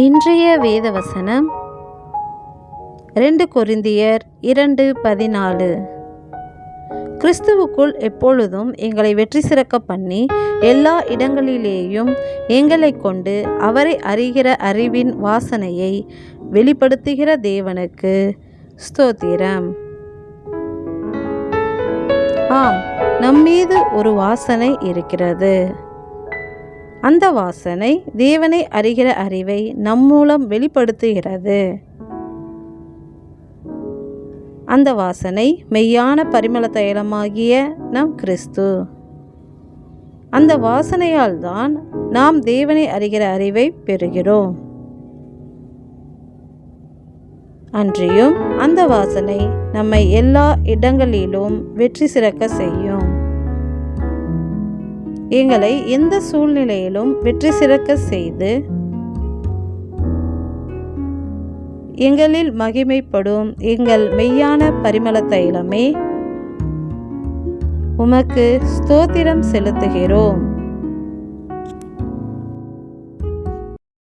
இன்றைய வேத வசனம் 2 கொரிந்தியர் 2:14. கிறிஸ்துவுக்குள் எப்பொழுதும் எங்களை வெற்றி சிறக்க பண்ணி எல்லா இடங்களிலேயும் எங்களை கொண்டு அவரை அறிகிற அறிவின் வாசனையை வெளிப்படுத்துகிற தேவனுக்கு ஸ்தோத்திரம். ஆம், நம்மீது ஒரு வாசனை இருக்கிறது. அந்த வாசனை தேவனை அறிகிற அறிவை நம் மூலம் வெளிப்படுத்துகிறது. அந்த வாசனை மெய்யான பரிமள தைலமாகிய நம் கிறிஸ்து. அந்த வாசனையால் தான் நாம் தேவனை அறிகிற அறிவை பெறுகிறோம். அன்றியும் அந்த வாசனை நம்மை எல்லா இடங்களிலும் வெற்றி சிறக்க செய்யும். எங்களை எந்த சூழ்நிலையிலும் வெற்றி சிறக்க செய்து எங்களில் மகிமைப்படும் எங்கள் மெய்யான பரிமள தைலமே, உமக்கு ஸ்தோத்திரம் செலுத்துகிறோம்.